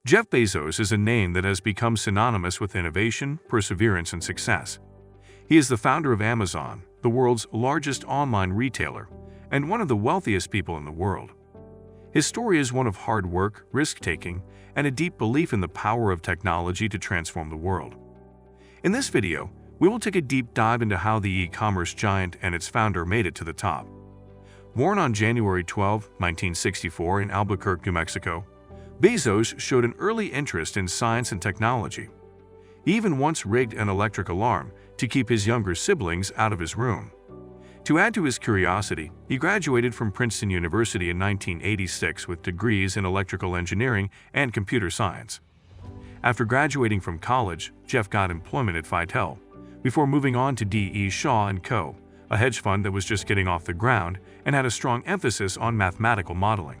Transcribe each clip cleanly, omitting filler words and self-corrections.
Jeff Bezos is a name that has become synonymous with innovation, perseverance, and success. He is the founder of Amazon, the world's largest online retailer, and one of the wealthiest people in the world. His story is one of hard work, risk-taking, and a deep belief in the power of technology to transform the world. In this video, we will take a deep dive into how the e-commerce giant and its founder made it to the top. Born on January 12, 1964 in Albuquerque, New Mexico, Bezos showed an early interest in science and technology. He even once rigged an electric alarm to keep his younger siblings out of his room. To add to his curiosity, he graduated from Princeton University in 1986 with degrees in electrical engineering and computer science. After graduating from college, Jeff got employment at Vittel, before moving on to D.E. Shaw & Co., a hedge fund that was just getting off the ground and had a strong emphasis on mathematical modeling.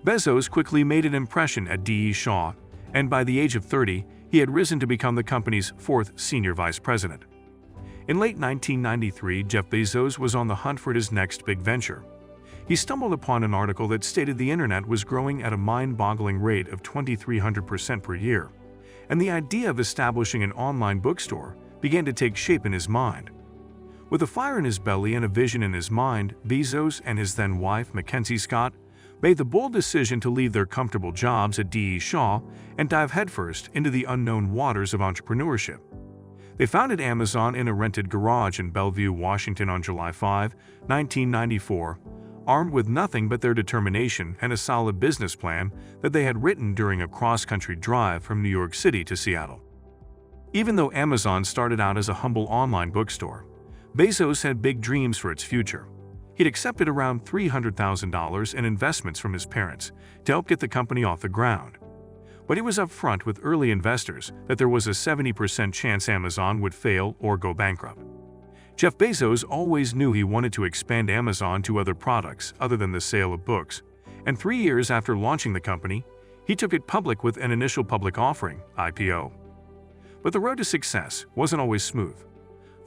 Bezos quickly made an impression at D.E. Shaw, and by the age of 30, he had risen to become the company's fourth senior vice president. In late 1993, Jeff Bezos was on the hunt for his next big venture. He stumbled upon an article that stated the internet was growing at a mind-boggling rate of 2,300% per year, and the idea of establishing an online bookstore began to take shape in his mind. With a fire in his belly and a vision in his mind, Bezos and his then-wife, Mackenzie Scott, made the bold decision to leave their comfortable jobs at D.E. Shaw and dive headfirst into the unknown waters of entrepreneurship. They founded Amazon in a rented garage in Bellevue, Washington on July 5, 1994, armed with nothing but their determination and a solid business plan that they had written during a cross-country drive from New York City to Seattle. Even though Amazon started out as a humble online bookstore, Bezos had big dreams for its future. He'd accepted around $300,000 in investments from his parents to help get the company off the ground. But he was upfront with early investors that there was a 70% chance Amazon would fail or go bankrupt. Jeff Bezos always knew he wanted to expand Amazon to other products other than the sale of books, and 3 years after launching the company, he took it public with an initial public offering, IPO. But the road to success wasn't always smooth.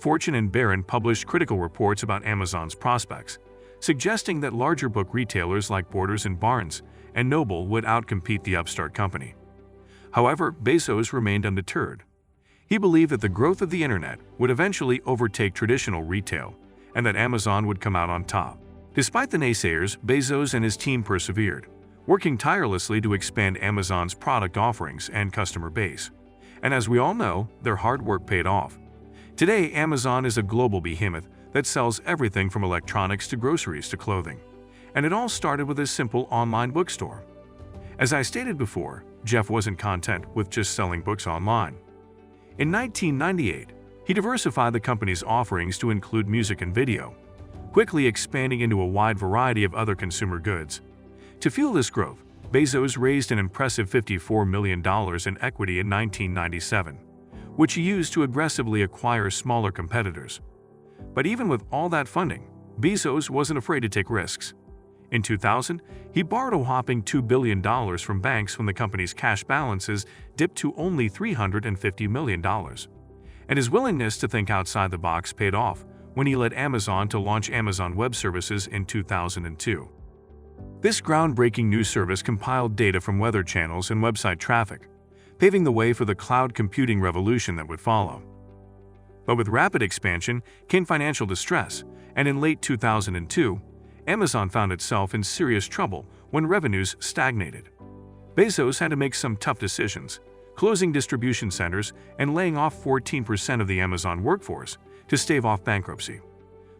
Fortune and Barron published critical reports about Amazon's prospects, suggesting that larger book retailers like Borders and Barnes and Noble would outcompete the upstart company. However, Bezos remained undeterred. He believed that the growth of the internet would eventually overtake traditional retail and that Amazon would come out on top. Despite the naysayers, Bezos and his team persevered, working tirelessly to expand Amazon's product offerings and customer base. And as we all know, their hard work paid off. Today, Amazon is a global behemoth that sells everything from electronics to groceries to clothing. And it all started with a simple online bookstore. As I stated before, Jeff wasn't content with just selling books online. In 1998, he diversified the company's offerings to include music and video, quickly expanding into a wide variety of other consumer goods. To fuel this growth, Bezos raised an impressive $54 million in equity in 1997, which he used to aggressively acquire smaller competitors. But even with all that funding, Bezos wasn't afraid to take risks. In 2000, he borrowed a whopping $2 billion from banks when the company's cash balances dipped to only $350 million. And his willingness to think outside the box paid off when he led Amazon to launch Amazon Web Services in 2002. This groundbreaking new service compiled data from weather channels and website traffic, paving the way for the cloud computing revolution that would follow. But with rapid expansion came financial distress, and in late 2002, Amazon found itself in serious trouble when revenues stagnated. Bezos had to make some tough decisions, closing distribution centers and laying off 14% of the Amazon workforce to stave off bankruptcy.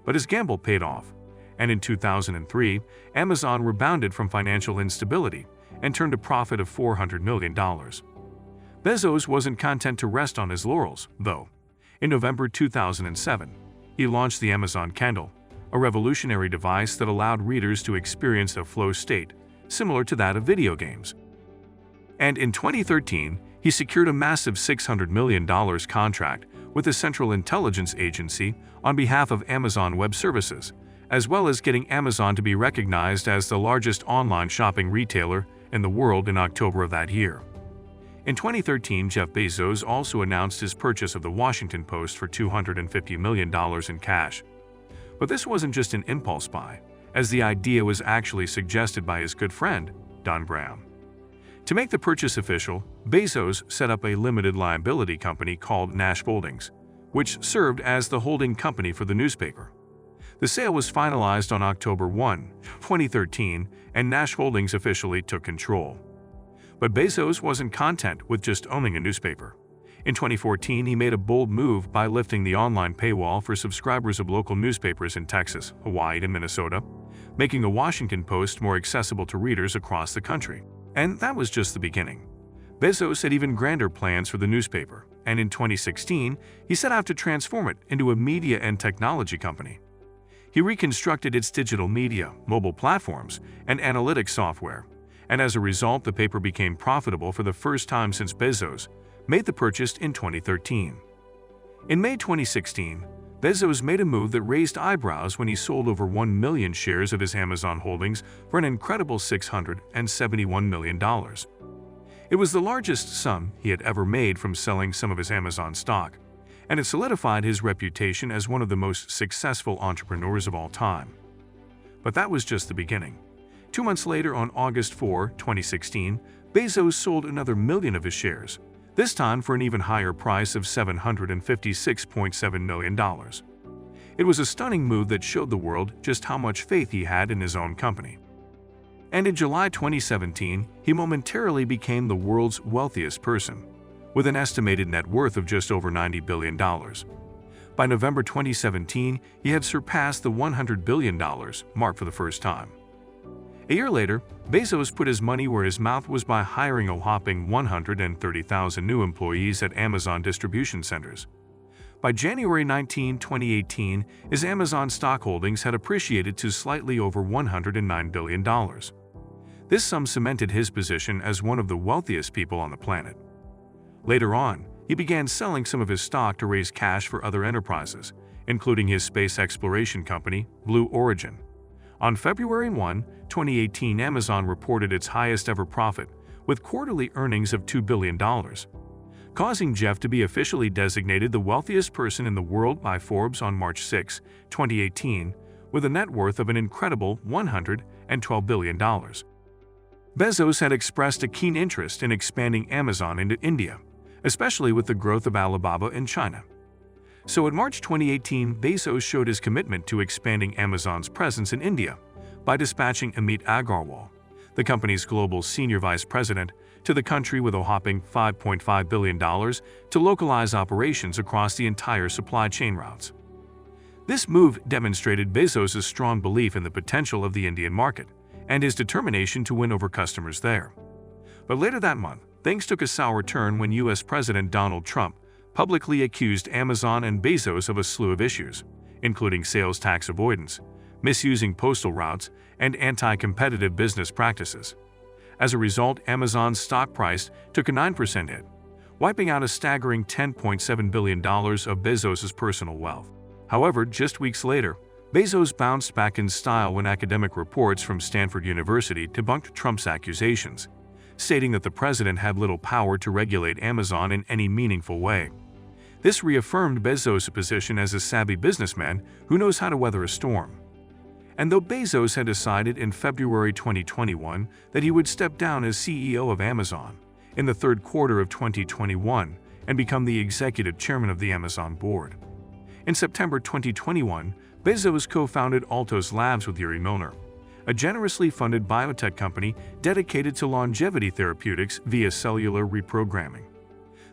But his gamble paid off, and in 2003, Amazon rebounded from financial instability and turned a profit of $400 million. Bezos wasn't content to rest on his laurels, though. In November 2007, he launched the Amazon Kindle, a revolutionary device that allowed readers to experience a flow state similar to that of video games. And in 2013, he secured a massive $600 million contract with the Central Intelligence Agency on behalf of Amazon Web Services, as well as getting Amazon to be recognized as the largest online shopping retailer in the world in October of that year. In 2013, Jeff Bezos also announced his purchase of the Washington Post for $250 million in cash. But this wasn't just an impulse buy, as the idea was actually suggested by his good friend, Don Brown. To make the purchase official, Bezos set up a limited liability company called Nash Holdings, which served as the holding company for the newspaper. The sale was finalized on October 1, 2013, and Nash Holdings officially took control. But Bezos wasn't content with just owning a newspaper. In 2014, he made a bold move by lifting the online paywall for subscribers of local newspapers in Texas, Hawaii, and Minnesota, making the Washington Post more accessible to readers across the country. And that was just the beginning. Bezos had even grander plans for the newspaper, and in 2016, he set out to transform it into a media and technology company. He reconstructed its digital media, mobile platforms, and analytics software, and as a result, the paper became profitable for the first time since Bezos made the purchase in 2013. In May 2016, Bezos made a move that raised eyebrows when he sold over 1 million shares of his Amazon holdings for an incredible $671 million. It was the largest sum he had ever made from selling some of his Amazon stock, and it solidified his reputation as one of the most successful entrepreneurs of all time. But that was just the beginning. 2 months later, on August 4, 2016, Bezos sold another million of his shares, this time for an even higher price of $756.7 million. It was a stunning move that showed the world just how much faith he had in his own company. And in July 2017, he momentarily became the world's wealthiest person, with an estimated net worth of just over $90 billion. By November 2017, he had surpassed the $100 billion mark for the first time. A year later, Bezos put his money where his mouth was by hiring a whopping 130,000 new employees at Amazon distribution centers. By January 19, 2018, his Amazon stock holdings had appreciated to slightly over $109 billion. This sum cemented his position as one of the wealthiest people on the planet. Later on, he began selling some of his stock to raise cash for other enterprises, including his space exploration company, Blue Origin. On February 1, 2018, Amazon reported its highest-ever profit, with quarterly earnings of $2 billion, causing Jeff to be officially designated the wealthiest person in the world by Forbes on March 6, 2018, with a net worth of an incredible $112 billion. Bezos had expressed a keen interest in expanding Amazon into India, especially with the growth of Alibaba in China. So in March 2018, Bezos showed his commitment to expanding Amazon's presence in India by dispatching Amit Agarwal, the company's global senior vice president, to the country with a whopping $5.5 billion to localize operations across the entire supply chain routes. This move demonstrated Bezos' strong belief in the potential of the Indian market and his determination to win over customers there. But later that month, things took a sour turn when U.S. President Donald Trump publicly accused Amazon and Bezos of a slew of issues, including sales tax avoidance, misusing postal routes, and anti-competitive business practices. As a result, Amazon's stock price took a 9% hit, wiping out a staggering $10.7 billion of Bezos' personal wealth. However, just weeks later, Bezos bounced back in style when academic reports from Stanford University debunked Trump's accusations, stating that the president had little power to regulate Amazon in any meaningful way. This reaffirmed Bezos' position as a savvy businessman who knows how to weather a storm. And though Bezos had decided in February 2021 that he would step down as CEO of Amazon in the third quarter of 2021 and become the executive chairman of the Amazon board, in September 2021, Bezos co-founded Altos Labs with Yuri Milner, a generously funded biotech company dedicated to longevity therapeutics via cellular reprogramming.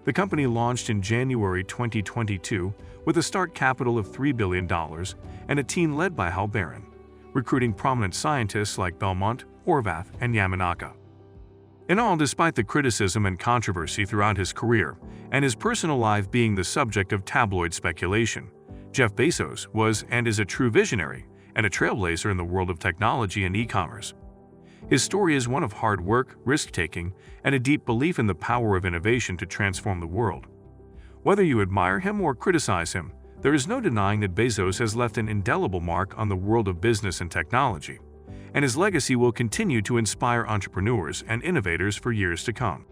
The company launched in January 2022 with a start capital of $3 billion and a team led by Hal Barron, recruiting prominent scientists like Belmont, Horvath, and Yamanaka. In all, despite the criticism and controversy throughout his career and his personal life being the subject of tabloid speculation, Jeff Bezos was and is a true visionary and a trailblazer in the world of technology and e-commerce. His story is one of hard work, risk-taking, and a deep belief in the power of innovation to transform the world. Whether you admire him or criticize him, there is no denying that Bezos has left an indelible mark on the world of business and technology, and his legacy will continue to inspire entrepreneurs and innovators for years to come.